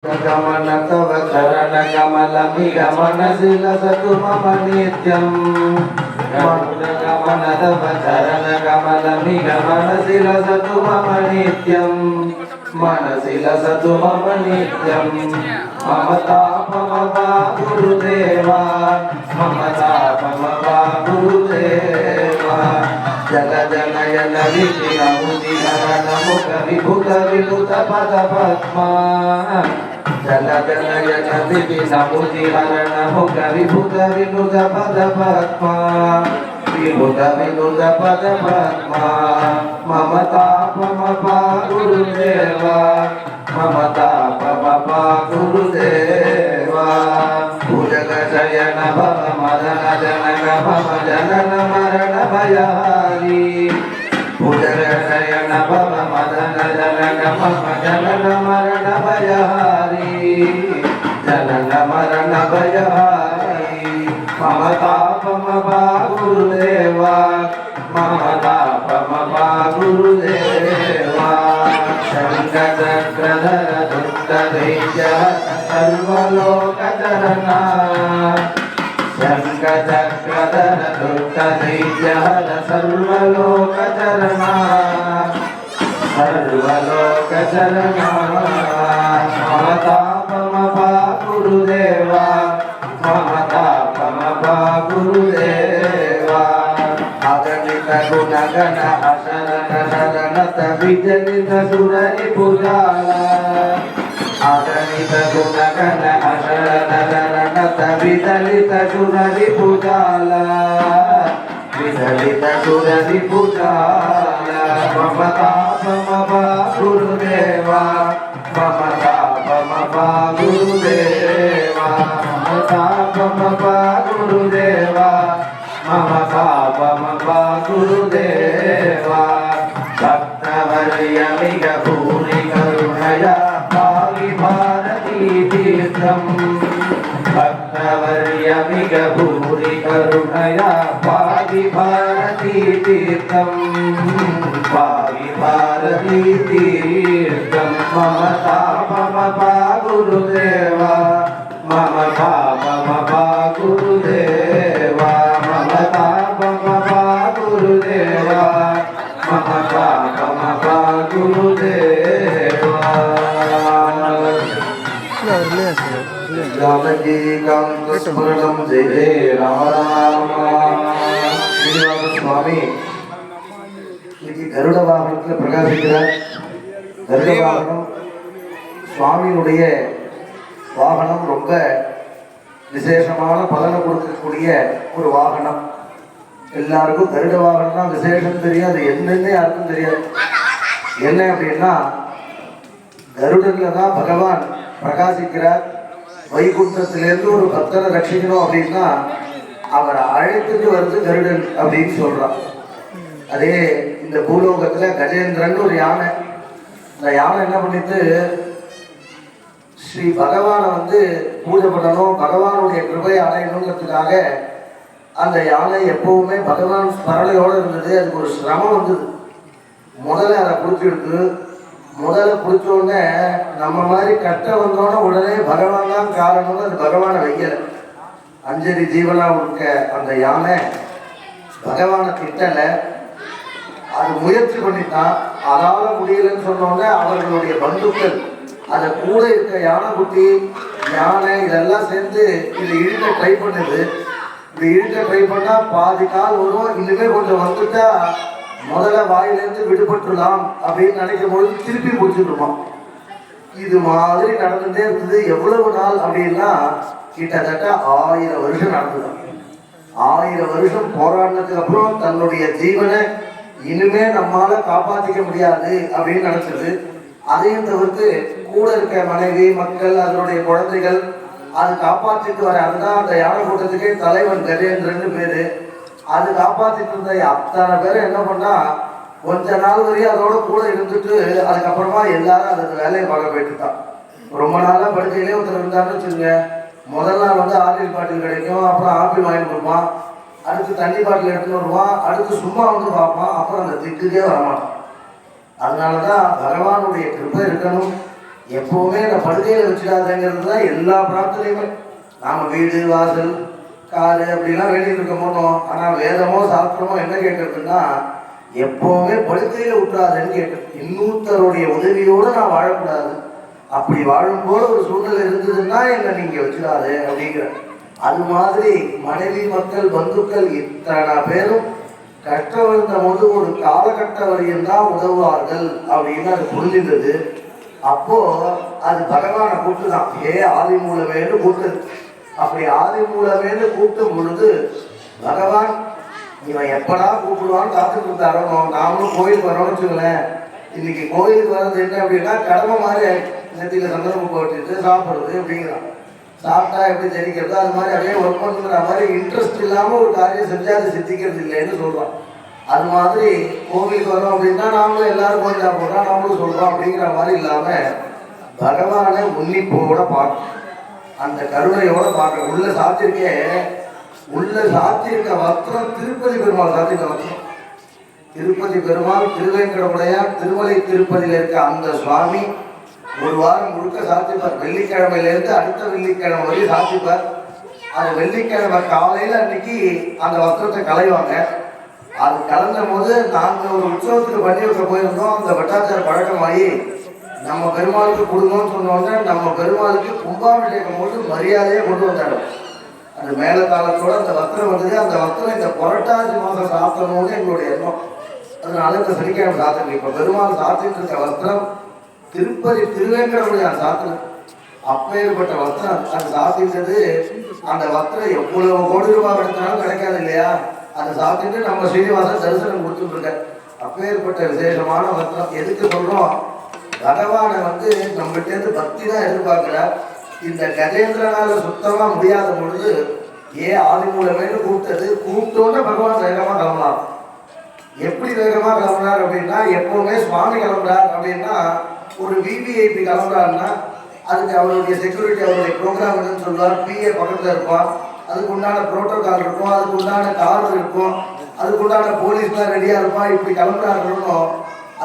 गमन तव चरण कमलमिगमनशिलसतु मम नित्यं गमन तव चरण कमलमिगमनशिलसतु मम नित्यं मनशिलसतु मम नित्यं मम तापमपा गुरुदेवा मम तापमपा गुरुदेवा जल जनयन विधिनमुदिहरण मुख विभुत विभुत पद पद्मा जल जनयन विधिनमुदिहरण मुख विभुत विभुत पद पद्मा विभुत विभुत पद पद्मा मम तापमपा गुरुदेवा मम तापमपा गुरुदेवा भुजग शयन भव मदन जनक भव जनन मरण भयहारी भुजग शयन भव मदन जनक भव जनन मरण भयहारी जनन मरण भयहारी मम तापमपा गुरुदेवा मम तापमपा गुरुदेवा शङ्खचक्रधर दुष्टदैत्य सर्वलोकचरणा शङ्खचक्रधर दुष्टदैत्य सर्वलोकचरणा सर्वलोकचरणा मम तापमपा गुरुदेवा मम तापमपा गुरुदेवा अगणित गुणगण अशरण शरणत विजनित सुररि पुजाला अगणित गुणगण अशरण शरणत विदलित सुररि पुजाला विदलित सुररि पुजाला मम तापमपा गुरुदेवा मम तापमपा गुरुदेवा मम तापमपा गुरुदेवा मम पापमपा गुरुदेवा भक्तवर्यमिग भूरि करुणया पाहि भारती तीर्थं भक्तवर्यमिग भूरि करुणया पाहि भारती तीर्थं पाहि भारती तीर्थं मम तापमपा गुरुदेवा मम पापमपा गुरुदेवा मम तापमपा गुरुदेवा मम पापमपा गुरुदेवा जानकी कांत स्मरणं जय जय राम राम श्रीनिवास स्वामी இன்னைக்கு கருட வாகனத்தில் பிரகாசிக்கிறார். கருட வாகனம் சுவாமியுடைய வாகனம் ரொம்ப விசேஷமான பலனை கொடுக்கக்கூடிய ஒரு வாகனம். எல்லாருக்கும் கருட வாகனம் தான் விசேஷம் தெரியும். அது என்னன்னு யாருக்கும் தெரியாது. என்ன அப்படின்னா கருடன்ல தான் பகவான் பிரகாசிக்கிறார். வைகுண்டத்திலேருந்து ஒரு பக்தரை ரட்சிக்கணும் அப்படின்னா அவரை அழைத்துட்டு வருது கருடன் அப்படின்னு சொல்றான். அதே இந்த பூலோகத்துல கஜேந்திரன் ஒரு யானை. இந்த யானை என்ன பண்ணிட்டு ஸ்ரீ பகவானை பூஜை பண்ணணும், பகவானுடைய கிருபையை அடையணுங்கிறதுக்காக அந்த யானை எப்பவுமே பகவான் ஸ்மரணையோடு இருந்தது. அதுக்கு ஒரு சிரமம் வந்தது. முதல்ல அதை பிடிச்சிருக்கு. முதல்ல பிடிச்சோடனே நம்ம மாதிரி கட்ட வந்தோடனே உடனே பகவான் தான் காரணம்னு அது பகவானை வைக்கலை. அஞ்சலி ஜீவனா இருக்க அந்த யானை பகவானை திட்டலை. அது முயற்சி பண்ணித்தான். அதால முடியலன்னு சொன்னோடனே அவர்களுடைய பந்துக்கள் அதை கூட இருக்க யானைக்குட்டி யானை இதெல்லாம் சேர்ந்து இதை இழுக்க ட்ரை பண்ணுது. இது இழுக்க ட்ரை பண்ணால் பாதி கால் வரும். இன்னுமே கொஞ்சம் வந்துட்டா முதல்ல வாயிலேருந்து விடுபட்டுலாம் அப்படின்னு நினைக்கும் பொழுது திருப்பி பிடிச்சிருப்பான். இது மாதிரி நடந்துட்டே இருந்தது. எவ்வளவு நாள் அப்படின்னா கிட்டத்தட்ட 1000 வருஷம் நடந்துதான். 1000 வருஷம் போராடினதுக்கு அப்புறம் தன்னுடைய ஜீவனை இனிமே நம்மால காப்பாற்றிக்க முடியாது அப்படின்னு நினைச்சது. அதையும் தவிர்த்து கூட இருக்க மனைவி மக்கள் அதனுடைய குழந்தைகள் அது காப்பாற்றிட்டு வர அதுதான் அந்த யானை கூட்டத்துக்கே தலைவன் கஜேந்திரன்னு பேரு. அது காப்பாற்றிட்டு இருந்த அத்தனை பேரை என்ன பண்ணா கொஞ்ச நாள் வரையும் அதோட கூட இருந்துட்டு அதுக்கப்புறமா எல்லாரும் அந்த வேலையை பார்க்க போயிட்டுதான். ரொம்ப நாளா படுக்கையிலே ஒருத்தர் இருந்தாருன்னு வச்சுருங்க. முதல் நாள் ஆப்பிள் பாட்டில் கிடைக்கும். அப்புறம் ஆப்பிள் வாங்கி கொடுப்பான். அடுத்து தண்ணி பாட்டில் எடுத்துன்னு வருவான். அடுத்து சும்மா பார்ப்பான். அப்புறம் அந்த திக்குக்கே வரமாட்டான். அதனாலதான் பகவானுடைய கிருப்பை இருக்கணும். எப்பவுமே அந்த படுக்கையில வச்சுக்காதங்கிறது தான் எல்லா பிரார்த்தனையுமே. நாம வீடு வாசல் காரு அப்படிலாம் வேண்டிட்டு இருக்க போனோம். ஆனா வேதமோ சாஸ்திரமோ என்ன கேட்கறதுன்னா எப்பவுமே படுக்கையில விட்டுறாதுன்னு கேட்குறது. இன்னொருத்தருடைய உதவியோடு நான் வாழக்கூடாது, அப்படி வாழும் போல ஒரு சூழ்நிலை இருந்ததுன்னா என்ன நீங்க வச்சுக்காது அப்படிங்கிற. அது மாதிரி மனைவி மக்கள் பந்துக்கள் இத்தனை பேரும் கஷ்டம் இருந்த போது ஒரு காலகட்ட வரையும் தான் உதவுவார்கள் அப்படின்னு அது புரிஞ்சிருந்தது. அப்போ அது பகவானை கூப்பிட்டுதான், ஆதி மூலமேன்னு கூப்பிட்டது. அப்படி ஆதி மூலமேன்னு கூப்பிடும் பொழுது பகவான் இவன் எப்படா கூப்பிடுவான்னு காத்துட்டு இருந்தாரோ. நாமளும் கோயிலுக்கு வரோம்னு வச்சுங்களேன். இன்னைக்கு கோயிலுக்கு வர்றது என்ன அப்படின்னா கடமை மாதிரி நெத்தியில் சந்தனம் போட்டுட்டு சாப்பிட்றது அப்படிங்கிறான். சாப்பிட்டா எப்படி தெரிக்கிறது, அது மாதிரி அதே ஒர்க் பண்ணுற மாதிரி இன்ட்ரெஸ்ட் இல்லாமல் ஒரு காரியம் செஞ்சால் அது சித்திக்கிறது இல்லைன்னு சொல்கிறான். அது மாதிரி கோவிலுக்கு வரோம் அப்படின்னா நாமளும் எல்லாரும் கோயிலா போடுறோம், நாமளும் சொல்கிறோம் அப்படிங்கிற மாதிரி இல்லாமல் பகவானை உன்னிப்போட பார்க்கணும், அந்த கருணையோட பார்க்கணும். உள்ள சாத்தியிருக்க வஸ்திரம் திருப்பதி பெருமாள் சாத்தியிருக்க வஸ்திரம். திருப்பதி பெருமாள் திருவேங்கடமுடையார் திருமலை திருப்பதியில் இருக்க அந்த சுவாமி ஒரு வாரம் முழுக்க சாத்திப்பார். வெள்ளிக்கிழமையிலேருந்து அடுத்த வெள்ளிக்கிழமை வரையும் சாத்திப்பார். அது வெள்ளிக்கிழமை காலையில் அன்னைக்கு அந்த வஸ்திரத்தை களைவாங்க. அது கலந்த போது நாங்கள் ஒரு உற்சவத்துக்கு பண்ணி வைக்க போயிருந்தோம். அந்த வட்டாச்சார பழக்கமாகி நம்ம பெருமாளுக்கு கொடுங்கன்னு சொன்னோன்னே நம்ம பெருமாளுக்கு கும்பாபிஷேகம் போது மரியாதையை கொண்டு வந்தாரு. அந்த மேல காலத்தோட அந்த வஸ்திரம் வந்தது. அந்த வஸ்திரம் இந்த புரட்டாசி மாதம் சாத்தணும்னு எங்களுடைய எண்ணம். அதனால இந்த சனிக்கிழமை சாத்தணும். இப்போ பெருமாள் சாத்திட்டு இருக்க வஸ்திரம் திருப்பதி திருவேங்கடமுடையார் சாத்தணும். அப்பேற்பட்ட வஸ்திரம் அது சாத்திட்டது. அந்த வஸ்திரம் எவ்வளவு கோடி ரூபாய் எடுத்தாலும் கிடைக்காது இல்லையா? அதை சாத்திட்டு நம்ம ஸ்ரீனிவாசன் தரிசனம் கொடுத்துட்டு இருக்க அப்பேற்பட்ட விசேஷமான வஸ்திரம். எதுக்கு சொல்றோம்? பகவானை நம்மகிட்ட பக்தி தான் எதிர்பார்க்கிறார். இந்த கஜேந்திரனால சுத்தமா முடியாத பொழுது ஆதி மூலமேனு கூப்பிட்டது. கூப்பிட்டோன்னு பகவான் வேகமா கிளம்புனார். எப்படி வேகமா கிளம்புனார் அப்படின்னா, எப்பவுமே சுவாமி கிளம்புறார் அப்படின்னா ஒரு விவிஐபி கிளம்புறாருன்னா அதுக்கு அவருடைய செக்யூரிட்டி அவருடைய ப்ரோக்ராம் சொல்லுவார். பிஏ பக்கத்துல இருப்பான், அதுக்கு உண்டான புரோட்டோகால் இருக்கும், அதுக்கு உண்டான கார் இருக்கும், அதுக்கு உண்டான போலீஸ்லாம் ரெடியா இருப்பான். இப்படி கிளம்புறாருன்னு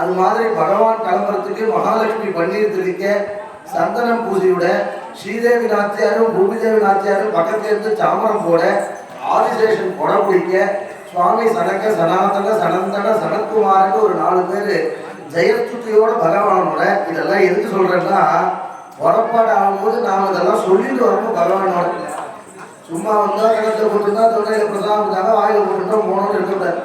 அது மாதிரி பகவான் கிளம்புறதுக்கு மகாலட்சுமி பன்னீர் தெளிக்க சந்தனம் பூஜையோட ஸ்ரீதேவி நாச்சியாரும் பூமிதேவி நாச்சியாரும் பக்கத்துல இருந்து சாமரம் போட ஆதிசேஷன் கொடை பிடிக்க சுவாமி சனக்க சனாதன சனந்தன சனத்குமாரன்னு ஒரு 4 பேர் ஜெயஸ்துதியோட பகவானோட. இதெல்லாம் எதுக்கு சொல்றேன்னா, புறப்பாடு ஆகும்போது நாம் இதெல்லாம் சொல்லிட்டு வரணும். பகவானோட சும்மா வந்தா கிணத்துல போட்டுருந்தா தொண்டையில பிரசாதம் வாயில போட்டுட்டோம் போனோம்னு இருக்கக்கூடாது.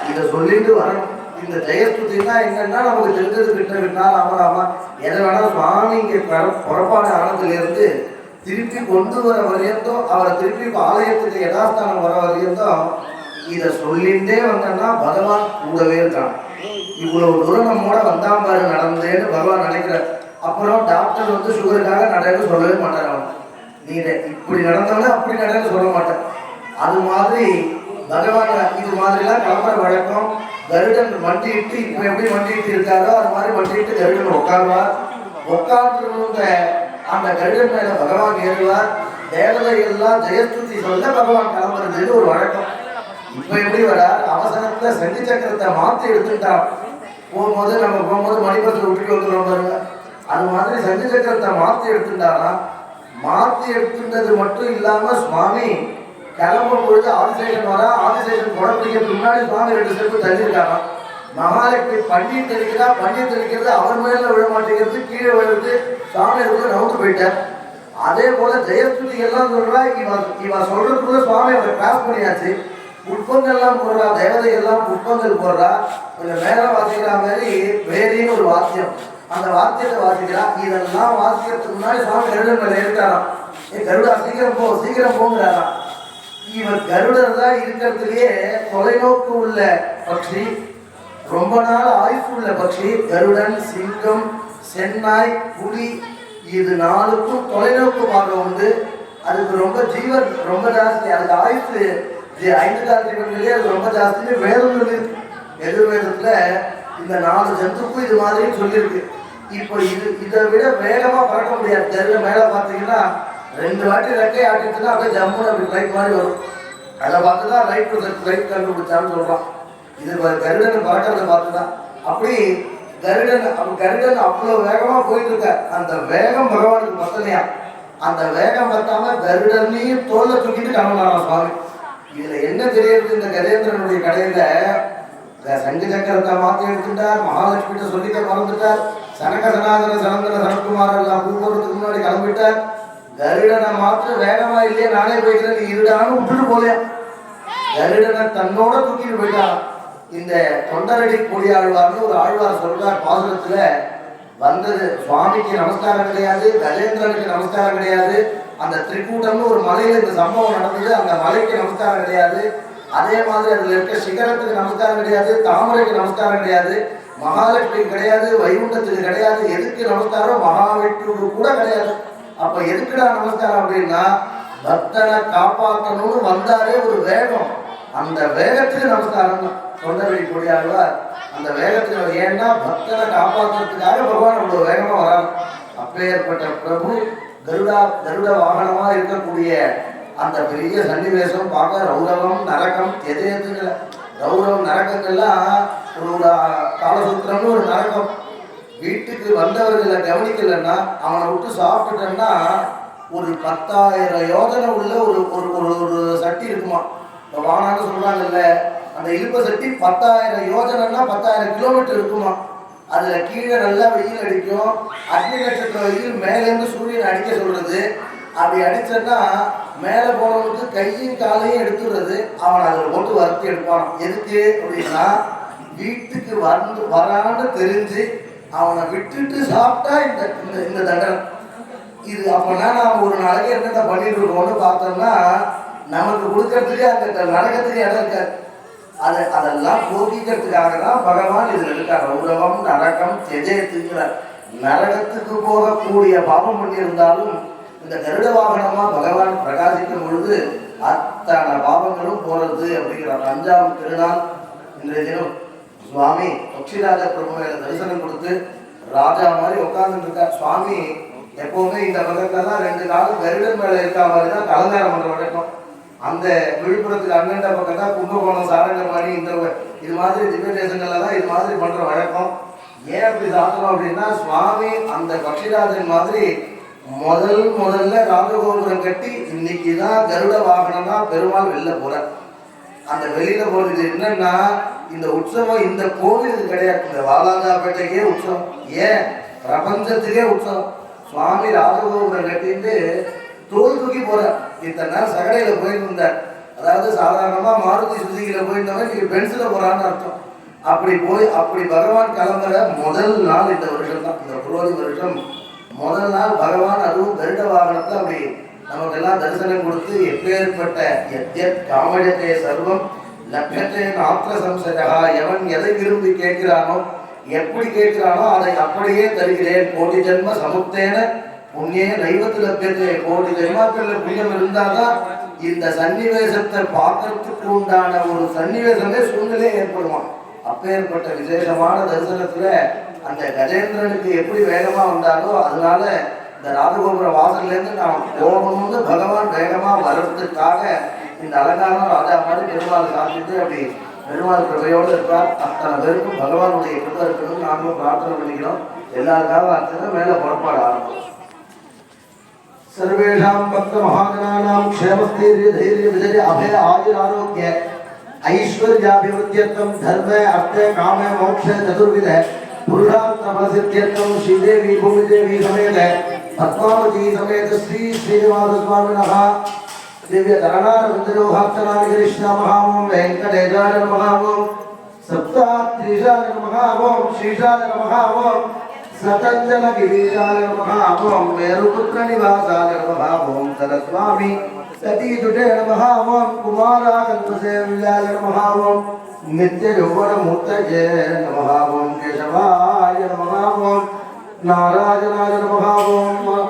இதை சொல்லிட்டு வரணும். இந்த ஜெயஸ்துதினா என்னன்னா நமக்கு தெரிஞ்சது கிட்ட ராமராமா எதை வேணா சுவாமி இங்கே புறப்பாடு ஆனதுலேருந்து திருப்பி கொண்டு வர வரையந்தும் அவரை திருப்பி ஆலயத்துக்கு யதாஸ்தானம் வர வரையந்தும் இதை சொல்லிகிட்டே வந்தோம்னா பகவான் கூடவே இருக்கான். இவ்வளவு தூரம் நம்மோட வந்தான் பாரு நடந்தேன்னு பகவான் நினைக்கிறார். அப்புறம் டாக்டர் சுகருக்காக நடன்னு சொல்லவே மாட்டார். அவன் நீ இப்படி நடந்தவன அப்படி நடன்னு சொல்ல மாட்டேன். அது மாதிரி பகவான் இது மாதிரிலாம் கிளம்புற வழக்கம். கருடன் மண்டிட்டு இப்ப எப்படி மண்டிட்டு இருக்காரோ அது மாதிரி மண்டிட்டு கருடன் உட்காருவார். உட்கார்ந்து அந்த கருடன் மேல பகவான் ஏறுவார். தேவதை எல்லாம் ஜெயஸ்துதி சொல்ல பகவான் கிளம்புறதுன்னு ஒரு வழக்கம். இப்ப எப்படி வர அவசரத்துல சங்கு சக்கரத்தை மாத்தி எடுத்துட்டான். போகும்போது மணிபத்தில் விட்டுட்டு வந்துடுவோம் பாருங்க. அது மாதிரி சங்கு சக்கரத்தை மாத்தி எடுத்துட்டாரா. மாத்தி எடுத்துட்டது மட்டும் இல்லாம சுவாமி கிளம்பும் பொழுது ஆதிசேஷன் வர ஆதிசேஷன் குடப்பிடிக்க முன்னாடி சுவாமி 2 ஸ்டெப்பு தள்ளியிருக்காராம். மகாலட்சுமி பன்னீர் தெளிக்கிறா. பன்னீர் தெளிக்கிறது அவர் மேல விழ மாட்டேங்கிறது, கீழே விழுந்து சுவாமி நவுந்து போயிட்டார். அதே போல ஜெயஸ்துதி எல்லாம் சொல்றா. இவன் சொல்றதுக்குள்ள சுவாமி அவரை கிராஸ் பண்ணியாச்சு. புஷ்பங்கள்லாம் போடுறா, தேவதை எல்லாம் புஷ்பங்கள் போடுறா. கொஞ்சம் மேல வாசிக்கிற மாதிரி வேறின்னு ஒரு வாத்தியம், அந்த வாத்தியத்தை வாசிக்கிறா. இதெல்லாம் வாசிக்கிறதுக்கு முன்னாடி சுவாமி கருடன் மேல இருக்காராம். கருடா சீக்கிரம் போங்கிறாராம். இவர் கருடர் தான் இருக்கிறதுலயே தொலைநோக்கு உள்ள பட்சி, ரொம்ப நாள் ஆயுசு உள்ள பட்சி. கருடன், சிங்கம், சென்னாய், புலி இது 4க்கும் தொலைநோக்கு பார்வை உண்டு. அதுக்கு ரொம்ப ஜீவன் ரொம்ப ஜாஸ்தி. அதுக்கு ஆயுசு 5 கால ஜீவன்களே அது ரொம்ப ஜாஸ்தி. வேதம் சொல்லியிருக்கு. எதிர்வேதத்துல இந்த 4 ஜந்துக்கும் இது மாதிரி சொல்லியிருக்கு. இப்போ இதை விட வேகமா பறக்க முடியாது. கருட மேல பார்த்தீங்கன்னா 2 வாட்டி ரெக்கை ஆட்டிட்டுன்னா அப்படியே ஜம்முன்னு அப்படி லைட் மாதிரி வரும். அதை பார்த்துதான் லைட் கண்டுபிடிச்சான்னு சொல்றான். இது கருடனை பறக்கிறத பார்த்துதான். அப்படி கருடன் அவ்வளவு வேகமா போயிட்டு இருக்க. அந்த வேகம் பகவானுக்கு பத்தலையா. அந்த வேகம் பத்தாம கருடனையும் தோல்ல தூக்கிட்டு கிளம்பினாராம் சுவாமி. இதுல என்ன தெரியுது, இந்த கஜேந்திரனுடைய கடையில சங்கு சக்கரத்தை மாத்தி எடுத்துட்டார், மகாலட்சுமிட்ட சொல்லிக்க மறந்துட்டார், சனக சனாதன சனந்தன சனத்குமார் எல்லாம் போறதுக்கு முன்னாடி கிளம்பிட்டார். கருடனை மாத்திரம் வேகமா இல்லையே, நானே போய்க்கிறேன், நீ இருடான்னு விட்டுட்டு போலையா. கருடனை தன்னோட தூக்கிட்டு போயிட்டான். இந்த தொண்டரடி கொடி ஆழ்வார்னு ஒரு ஆழ்வார் சொல்றார் பாசுரத்துல வந்தது. சுவாமிக்கு நமஸ்காரம் கிடையாது, கஜேந்திரனுக்கு நமஸ்காரம் கிடையாது. அந்த திரிகூட்டம்னு ஒரு மலையில இந்த சம்பவம் நடந்தது, அந்த மலைக்கு நமஸ்காரம் கிடையாது. அதே மாதிரி அதுல இருக்க சிகரத்துக்கு நமஸ்காரம் கிடையாது, தாமரைக்கு நமஸ்காரம் கிடையாது, மகாலட்சுமிக்கு கிடையாது, வைகுண்டத்துக்கு கிடையாது. எதுக்கு நமஸ்காரம்? மகாவிஷ்ணுவுக்கு கூட கிடையாது. அப்ப எதுக்குடா நமஸ்காரம் அப்படின்னா, பக்தனை காப்பாற்றணும்னு வந்தாலே ஒரு வேகம், அந்த வேகத்துக்கு நமஸ்காரம் தான். தொண்டரடி கொடியாழ்வார் அந்த வேகத்துக்கு, ஏன்னா பக்தனை காப்பாற்றுறதுக்காக பகவான் அவ்வளவு வேகமா வராது. அப்பேற்பட்ட பிரபு கருட வாகனமா இருக்கக்கூடிய அந்த பெரிய சன்னிவேசம் பார்க்க ரௌரவம் நரகம் எதேதுங்கிற ரௌரவம் நரகங்கள்லாம் ஒரு காலசூத்திரம்னு ஒரு நரகம். வீட்டுக்கு வந்தவர்களை கவனிக்கலன்னா, அவனை விட்டு சாப்பிட்டுட்டேன்னா ஒரு 10,000 யோஜனை உள்ள ஒரு ஒரு ஒரு சட்டி இருக்குமா. இந்த வானான்னு சொல்றாங்கல்ல, அந்த இழுப்ப சட்டி 10,000 யோஜனைன்னா 10,000 கிலோமீட்டர் இருக்குமா. அதுல கீழே நல்லா வெயில் அடிக்கும், அக்னி நட்சத்திர வெயில் மேலேருந்து சூரியன் அடிக்க சொல்றது. அப்படி அடிச்சன்னா மேல போனவனுக்கு கையும் காலையும் எடுத்துடுறது. அவன் அதில் போட்டு வறுத்து எடுப்பான். எதுக்கு அப்படின்னா, வீட்டுக்கு வரான்னு தெரிஞ்சு அவனை விட்டுட்டு சாப்பிட்டா இந்த இந்த தண்டனை இது. அப்பனா நாம் ஒரு நாளைக்கு என்னென்ன பண்ணிட்டு இருக்கோம்னு பார்த்தோம்னா, நமக்கு கொடுக்கறதுக்கு அந்த நரகத்துக்கு இடம் இருக்காது. அதெல்லாம் போக்கிக்கிறதுக்காக தான் பகவான் இதுல இருக்கார். ரௌரவம் நரகம் தெஜயத்துக்கிறார். நரகத்துக்கு போகக்கூடிய பாபம் பண்ணியிருந்தாலும் இந்த கருட வாகனமா பகவான் பிரகாசிக்கும் பொழுது அத்தனை பாபங்களும் போறது அப்படிங்கிறார். 5ஆம் திருநாள் இன்றைய தினம் சுவாமி பக்ஷிராஜ பிரபுமையில தரிசனம் கொடுத்து ராஜா மாதிரி உட்கார்ந்துட்டு இருக்கார். சுவாமி எப்பவுமே இந்த பக்கத்துல தான் 2 காலம் கருடன் மேல இருக்கா மாதிரி தான் அலங்காரம் பண்ற வழக்கம். அந்த விழுப்புரத்துக்கு அண்ணண்ட பக்கம் தான் கும்பகோணம் சாரங்கபாணி இந்த இது மாதிரி திவ்ய தேசங்கள்ல தான் இது மாதிரி பண்ற வழக்கம். ஏன் அப்படி சாத்தணும் அப்படின்னா, சுவாமி அந்த பக்ஷிராஜன் மாதிரி முதல்ல ராஜகோபுரம் கட்டி இன்னைக்கு தான் கருட வாகனம் தான் பெருமாள் வெளில போற. அந்த வெளியில போறது என்னன்னா, இந்த உற்சவம் இந்த கோவிலுக்கு கிடையாது, இந்த வாலாஜாப்பேட்டைக்கே உற்சவம், ஏன் பிரபஞ்சத்துக்கே உற்சவம். சுவாமி ராஜகோபுரம் கட்டிட்டு தோல் தூக்கி போற. இத்தனை நாள் சகடையில போயிருந்தார். அதாவது சாதாரணமா மாருதி சுசுகில போயிருந்தவன் நீங்க பென்சில போறான்னு அர்த்தம். அப்படி பகவான் கிளம்புற முதல் நாள் இந்த வருஷம் தான், இந்த புரோதி வருஷம் முதல் நாள் பகவான் அதுவும் கருட வாகனத்தை அப்படி நமக்கெல்லாம் தரிசனம் கொடுத்து, எப்பேற்பட்ட எத்யத் காமஜத்தை சர்வம் லட்சத்தை நாத்திர சம்சதா, எவன் எதை விரும்பி கேட்கிறானோ எப்படி கேட்கிறானோ அதை அப்படியே தருகிறேன். கோடி ஜென்ம சமுத்தேன புண்ணிய தெய்வத்தில் லட்சத்தை, கோடி ஜென்மாக்கள் புண்ணியம் இருந்தாதான் இந்த சன்னிவேசத்தை பார்க்கறதுக்கு உண்டான ஒரு சன்னிவேசமே சூழ்நிலை ஏற்படுமா. அப்பேற்பட்ட விசேஷமான தரிசனத்துல அந்த கஜேந்திரனுக்கு எப்படி வேகமா வந்தாரோ, அதனால இந்த ராஜகோபுர வாசல்ல இருந்து நாம் போகணும்னு பகவான் வேகமா வர்றதுக்காக இந்த அலங்காரம் ராஜா மாதிரி பெருமாள் சாப்பிட்டு அப்படி பெருமாள் கிருபையோடு இருப்பார். அத்தனை பேருக்கும் பகவானுடைய கிருபை இருக்கணும்னு நாங்களும் பிரார்த்தனை பண்ணிக்கிறோம். எல்லாருக்காக அத்தனை மேல புறப்பாடு ஆரம்பம். சர்வேஷாம் பக்த மகாஜனானாம் க்ஷேமஸ்தைர்ய தைரிய விஜய அபய ஆயுர் ஆரோக்கிய ஐஸ்வர்யாபிவிருத்தியர்த்தம் தர்ம அர்த்த காம மோட்ச சதுர்வித புருஷார்த்த பலசித்தியர்த்தம் ஸ்ரீதேவி பூமிதேவி சமேத பத்மாவதி சமேத ஸ்ரீ ஸ்ரீனிவாச சுவாமினஹ திவ்ய தரணார விந்தரோஹார்த்தனாமி கிருஷ்ண மகாமம் வெங்கடேஜாய நமஹாமம் சப்தாத்ரிஷாய நமஹாமம் ஸ்ரீஷாய நமஹாமம் சதஞ்சல கிரீஷாய நமஹாமம் மேருபுத்திர நிவாசாய நமஹாமம் சரஸ்வாமி சதீதுடே நமஹாமம் குமாராகந்தசேவியாய நமஹாமம் நித்ய யௌவன மூர்த்தயே நமஹாமம் கேசவாய நமஹாமம் நாராயணாய நமஹாமம்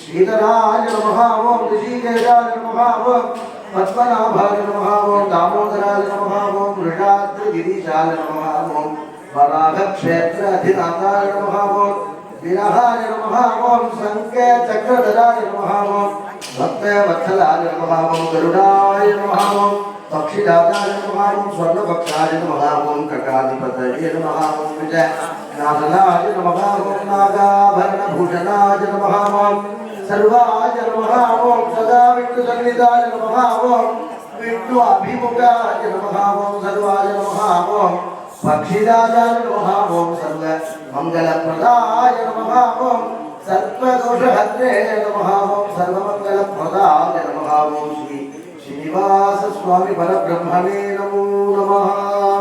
ஸ்ரீதராய நமஹாமம் ரிஷிகேஷாய நமஹாமம் பத்மநாபாய நமஹாமம் தாமோதராய நமஹாமம் ரிஷாத்ரி கிரீஷாய நமஹாமம் வராக க்ஷேத்ர அதிநாதாய நமஹாமம் विरहाय नमः ओम शंखे चक्रधराय नमः ओम भक्त वत्सलाय नमः ओम गरुडाय नमः ओम पक्षिराजाय नमः ओम स्वर्णपक्षाय नमः ओम कटाधिपतये नमः ओम विजय नागनाय नमः ओम नागाभरणभूषणाय नमः ओम सर्वाय नमः ओम सदा विष्णुसन्निधाय नमः ओम विष्णु अभिमुखाय नमः ओम सर्वाय नमः ओम पक्षिराजाय नमः ओम सर्व मंगलप्रदाय नमः ओम सर्वदोषहत्रे नमः ओम सर्वमंगलप्रदाय नमः ओम श्री श्रीनिवास स्वामी परब्रह्मणे नमो नमः।